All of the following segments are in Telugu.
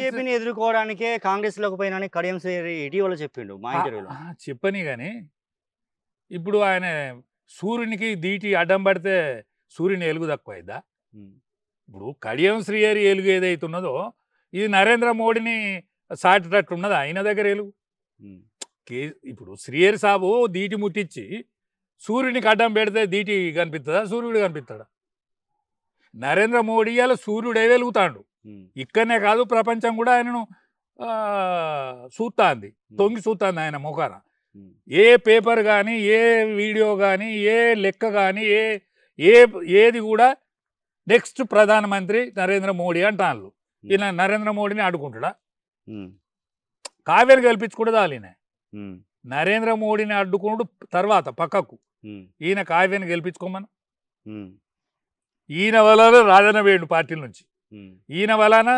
బీజేపీని ఎదుర్కోవడానికే కాంగ్రెస్‌లోకి పోయినని కడియం శ్రీహరి ఇటీవల చెప్పిండు మా ఇంటర్వ్యూలో. చెప్పని గాని ఇప్పుడు ఆయన సూర్యునికి దీటి అడ్డం పడితే సూర్యుని ఎలుగు తక్కువైద్దా? హ్మ్. ఇప్పుడు కడియం శ్రీహరి ఎలుగు ఏదైతున్నదో ఇది నరేంద్ర మోడీని సాటేటట్టు ఉన్నదా ఆయన దగ్గర ఎలుగు? హ్మ్. ఇప్పుడు శ్రీహరి సాబు దీటి ముట్టించి సూర్యునికి అడ్డం పెడితే దీటి కనిపిస్తుందా? సూర్యుడు కనిపిస్తాడా? నరేంద్ర మోడీ అలా సూర్యుడే వెలుగుతాడు. హ్మ్. ఇక్కడనే కాదు ప్రపంచం కూడా ఆయనను చూస్తాంది, తొంగి చూస్తుంది ఆయన ముఖాన. హ్మ్. ఏ పేపర్ కానీ, ఏ వీడియో కానీ, ఏ లెక్క కానీ, ఏది కూడా నెక్స్ట్ ప్రధానమంత్రి నరేంద్ర మోడీ అంటాను. ఈయన నరేంద్ర మోడీని అడ్డుకుంటాడా? హ్మ్. కావ్యాన్ని గెలిపించుకుంటే ఈయన హ్మ్. నరేంద్ర మోడీని అడ్డుకున్నాడు తర్వాత పక్కకు హ్మ్. ఈయన కావ్యాన్ని గెలిపించుకోమను. హ్మ్. ఈయన వలన రాజన్న వేయండు పార్టీ నుంచి, హ్మ్. ఈయన వలన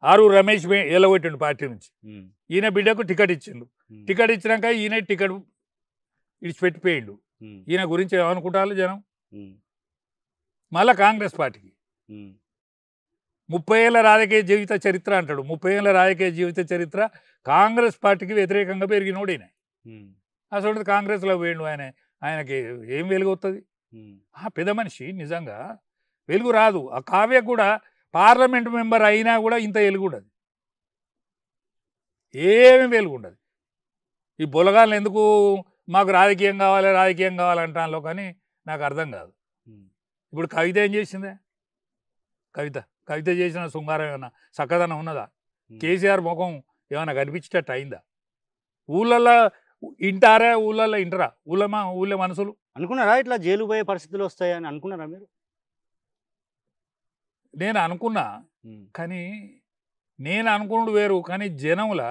ఆరు రమేష్ ఎలగొట్టిండు పార్టీ నుంచి. హ్మ్. ఈయన బిడ్డకు టికెట్ ఇచ్చిండు. హ్మ్. టికెట్ ఇచ్చినాక ఈయన టికెట్ ఇడిచిపెట్టిపోయిండు. హ్మ్. ఈయన గురించి ఏమనుకుంటారు జనం? హ్మ్. మళ్ళా కాంగ్రెస్ పార్టీకి హ్మ్. 30 ఏళ్ళ రాజకీయ జీవిత చరిత్ర అంటాడు. 30 ఏళ్ళ రాజకీయ జీవిత చరిత్ర కాంగ్రెస్ పార్టీకి వ్యతిరేకంగా పెరిగినోడు ఈయన. హ్మ్. అసలు కాంగ్రెస్లో పోయిండు ఆయన. ఆయనకి ఏం వెలుగు వస్తుంది? హ్మ్. పెద్ద మనిషి నిజంగా వెలుగు రాదు. ఆ కావ్య కూడా పార్లమెంట్ మెంబర్ అయినా కూడా ఇంత వెలుగు ఉండదు, ఏమి వెలుగు ఉండదు. ఈ బొలగాళ్ళు ఎందుకు మాకు రాజకీయం కావాలి రాజకీయం కావాలంటాలో కానీ నాకు అర్థం కాదు. హ్మ్. ఇప్పుడు కవిత ఏం చేసిందే? కవిత చేసిన శృంగారం ఏమన్నా చక్కదనం ఉన్నదా? హ్మ్. కేసీఆర్ ముఖం ఏమైనా కనిపించేటట్టు అయిందా? ఊళ్ళల్లో ఇంటారా? ఊళ్ళల్లో ఇంటరా? ఊళ్ళో మనుషులు అనుకున్నారా ఇట్లా జైలు పోయే పరిస్థితులు వస్తాయని అనుకున్నారా మీరు? నేను అనుకున్నా, హ్మ్. కానీ నేను అనుకున్నాడు వేరు, కానీ జనముల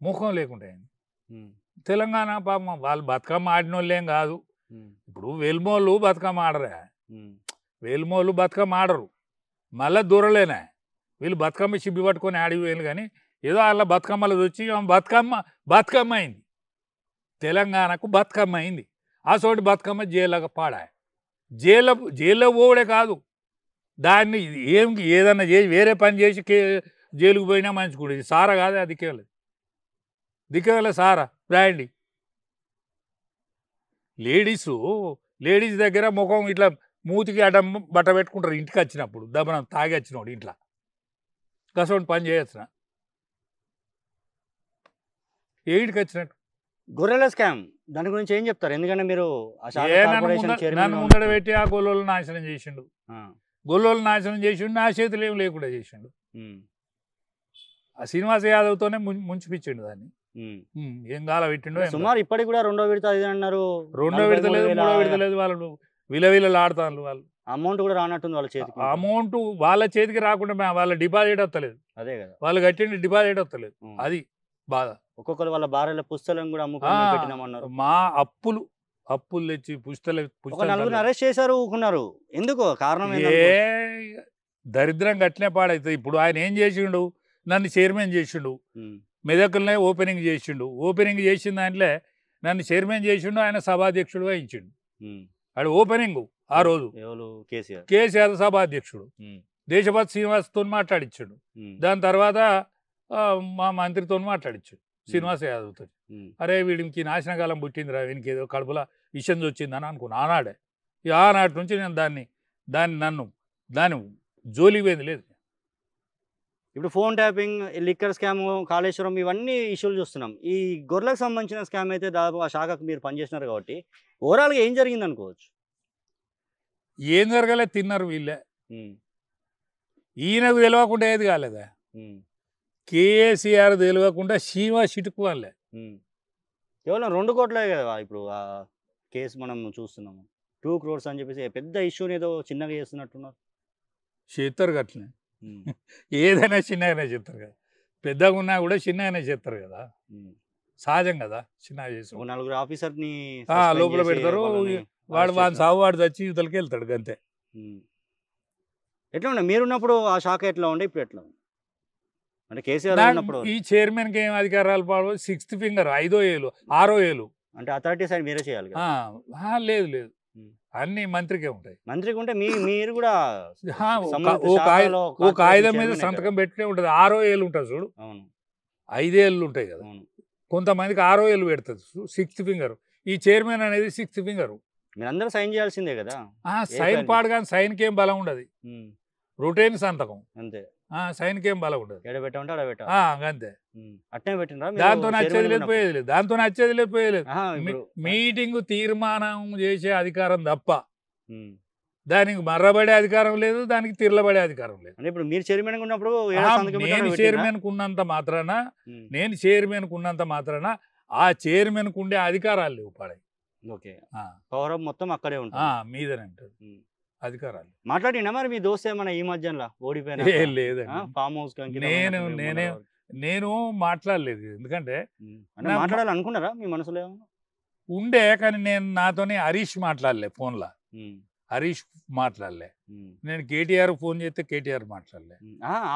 ముఖం లేకుండా అయింది. హ్మ్. తెలంగాణ పాపం వాళ్ళు బతుకమ్మ ఆడినోళ్ళేం కాదు. హ్మ్. ఇప్పుడు వెల్మోళ్ళు బతుకమ్మ ఆడరా? హ్మ్. వెల్మోళ్ళు బతుకమ్మ ఆడరు, మళ్ళీ దూరలేనా వీళ్ళు బతుకమ్మ చిబ్బి పట్టుకొని ఆడిపోయారు. కానీ ఏదో వాళ్ళ బతుకమ్మలు వచ్చి బతుకమ్మ అయింది, తెలంగాణకు బతుకమ్మ అయింది. ఆ చోటి బతుకమ్మ జైలుగా పాడా. జైల్లో పోవడే కాదు, దాన్ని ఏదన్నా చేసి వేరే పని చేసి జైలుకు పోయినా మంచిగా. ఇది సారా కాదు, అది దిక్కేళ్ళ సారా రాయండి. లేడీస్ దగ్గర ముఖం ఇట్లా మూతికి అడ్డం బట్ట పెట్టుకుంటారు ఇంటికి వచ్చినప్పుడు, దబ్బనం తాగి వచ్చినోడు ఇంట్లో కసోటి పని చేయొచ్చునా? ఏడికి వచ్చినట్టు గొర్రెల స్కామ్ దాని గురించి ఏం చెప్తారు? ఎందుకంటే మీరు ఆ శాఖ కార్పొరేషన్ నన్ను చైర్మన్‌గా ముందర ఉన్నప్పుడు. పెట్టి ఆ గొల్లోళ్ళు నాశనం చేసిండు. ఆ! నా చేతులు ఏం లేకుండా చేసిండు. హ్మ్. ఆ శ్రీనివాస్ యాదవ్తోనే ముంచిపిచ్చిండు దాన్ని. హ్మ్. ఏం గాల పెట్టిండో ఏం సుమారు ఇప్పటికి కూడా రెండో విడత అది అన్నారు. రెండో విడత లేదు, 43,000 మూడో విడత లేదు. వాళ్ళు విలవిలలాడుతారు. వాళ్ళు అమౌంట్ కూడా రానట్టుంది వాళ్ళ చేతికి ఇంకా. అమౌంట్ వాళ్ళ చేతికి రాకుండా వాళ్ళ డిపాజిట్ వస్తలేదు, అదే కదా! వాళ్ళు కట్టింది డిపాజిట్ వస్తలేదు. హ్మ్. అది బాధ. ఒక్కొక్కరు వాళ్ళ భార్యల పుస్తలను కూడా ఆ, అమ్ముకొని మేము పెట్టినామన్నారు. మా అప్పులు తెచ్చి ఒక పుస్తలు నలుగురిని అరెస్ట్ చేశారు, ఊకున్నారు. ఎందుకు? కారణం ఏ ఏందనుకోవచ్చు? దరిద్రం గట్లే పాడైతుంది. ఇప్పుడు ఆయన ఏం చేసిండు? నన్ను చైర్మన్ చేసిండు, హ్మ్. మెదకులనే ఓపెనింగ్ చేసిండు. ఓపెనింగ్ చేసిన దాంట్లో నన్ను చైర్మన్ చేసిండు, ఆయన సభాధ్యక్షుడుగా ఇచ్చిండు. హ్మ్. ఆడు ఓపెనింగ్ ఆ రోజు ఎవరు? కేసీఆర్. కేసీఆర్ సభాధ్యక్షుడు హ్మ్. దేశపతి శ్రీనివాస్తో మాట్లాడించాడు. హ్మ్. దాని తర్వాత మా మంత్రితో మాట్లాడించాడు శ్రీనివాస్ యాదవ్తో. హ్మ్. అరే వీడికి నాశనకాలం పుట్టిందిరా, వీనికి ఏదో కడుపులో విషయం వచ్చిందని అనుకున్నా ఆనాడే. ఆనాటి నుంచి నేను దాన్ని జోలికి పోయింది లేదు. ఇప్పుడు phone tapping, liquor scam, Kaleshwaram ఇవన్నీ ఇష్యూలు చూస్తున్నాం. ఈ గొర్రెలకు సంబంధించిన స్కామ్ అయితే దాదాపు ఆ శాఖకు మీరు పనిచేసినారు కాబట్టి ఓవరాల్‌గా ఏం జరిగిందనుకోవచ్చు? ఏం జరగలే, తిన్నారు వీళ్ళే. హ్మ్. ఈయనకు తెలియకుండా ఏది కాలేదా? హ్మ్. కేసీఆర్ తెలియకుండా సీమా చిటుకు వాళ్ళే. హ్మ్. కేవలం 2 కోట్లే కదా! ఇప్పుడు ఆ కేసు మనం చూస్తున్నాము. 2 క్రోర్స్ అని చెప్పేసి పెద్ద ఇష్యూని ఏదో చిన్నగా చేస్తున్నట్టున్నారు. చేస్తారు గట్లనే. హ్మ్. ఏదైనా చిన్నగానే చేస్తారు కదా, పెద్దగా ఉన్నా కూడా చిన్నగానే చేస్తారు కదా, హ్మ్. సహజం కదా చిన్నగా చేసి. ఒక నలుగురు ఆఫీసర్‌ని సస్పెండ్ లోపల చేసి పెడతారు, వాళ్ళని వాడు అరెస్ట్ వాని చేసినారు. సాగు వాడు చచ్చి యువతలకి వెళ్తాడు గంతే. హ్మ్. ఎట్లా ఉండే? మీరున్నప్పుడు ఆ శాఖ ఎట్లా ఉండే? ఇప్పుడు ఎట్లా ఉంది? అంటే కేసీఆర్ నాకు ఉన్నప్పుడు ఈ చైర్మన్కి ఏం అధికారాలు పాడు, 6th ఫింగర్ 5వ ఏలు 6వ ఏలు. అంటే అథారిటీ సైడ్ మీరే చేయాలి కదా! లేదు లేదు, ఉమ్. అన్ని మంత్రికే ఉంటాయి. మంత్రికి ఉంటే మీరు కూడా హా, సంబంధిత ఓ శాఖలో ఓ కార్పొరేషన్ కాగితం మీద చైర్మనే సంతకం కదా. పెట్టే ఉంటుంది. 6 ఏళ్ళు ఉంటుంది చూడు, అవును 5 ఏళ్ళు ఉంటాయి కదా. అవును. కొంతమందికి 6 ఏళ్ళు పెడుతుంది, 6th ఫింగర్. ఈ చైర్మన్ అనేది 6th ఫింగర్. మీరందరూ సైన్ చేయాల్సిందే కదా. ఏ సైన్ ఫైల్ పాడు కానీ సైన్కి ఏం బలం ఉండదు. ఉమ్, రొటీన్ సంతకం. అంతే సైన్కి ఏం బలం ఉండదు. ఎడ పెట్టమంటే అడ పెట్టాలి. అంతే. అట్నే పెట్టినరా దాంతో నచ్చేది లేదు, పోయేది లేదు. దాంతో నచ్చేది లేదు, పోయేది లేదు. ఇప్పుడు మీటింగ్ తీర్మానం చేసే అధికారం తప్ప ఉమ్. దానికి మర్రబడే అధికారం లేదు, దానికి తిరలబడే అధికారం లేదు. అంటే ఇప్పుడు మీరు చైర్మన్ ఉన్నప్పుడు ఏడ ఆ, సంతకం పెట్టారో నేను పెట్టిండ్రా? చైర్మన్ ఉన్నంత మాత్రాన ఆ చైర్మన్ ఉండే అధికారాలు లేవు పాడాయి. ఓకే పవర్ మొత్తం అక్కడే ఉంటుంది. మీదనే ఉంటుంది అధికారాలు. మాట్లాడినా మరి మీ దోస్త్ ఏమన్నా ఈ మధ్యలో ఓడిపోయినా లేదండి, ఫామ్ హౌస్ నేను మాట్లాడలేదు. ఎందుకంటే మాట్లాడాలనుకున్నారా మీ మనసులో ఏమన్నా? ఉండే, కానీ నేను నాతోని హరీష్ మాట్లాడలే ఫోన్లో. హరీష్ మాట్లాడలే. నేను కేటీఆర్ ఫోన్ చేస్తే కేటీఆర్ మాట్లాడలే.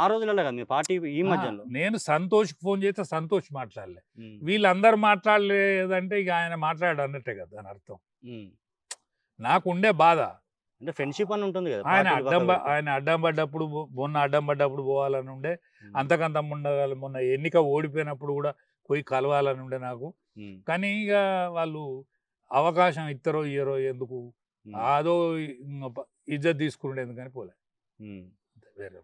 ఆ రోజులలో కదా మీ పార్టీ ఈ మధ్యలో. నేను సంతోష్కి ఫోన్ చేస్తే సంతోష్ మాట్లాడలే. వీళ్ళందరూ మాట్లాడలేదంటే ఇక ఆయన మాట్లాడాడు అన్నట్టే కదా దాని అర్థం. నాకు ఉండే బాధ అంటే ఫ్రెండ్షిప్ అని ఉంటుంది కదా. ఆయన అడ్డం పడ్డప్పుడు, మొన్న అడ్డం పడ్డప్పుడు పోవాలని ఉండే. అంతకంత మొన్న ఎన్నిక ఓడిపోయినప్పుడు కూడా పోయి కలవాలని ఉండే నాకు. కానీ ఇక వాళ్ళు అవకాశం ఇస్తారో ఇయ్యరో ఎందుకు, అదో ఇజ్జత్ తీసుకుంటే ఎందుకని పోలే. వేరే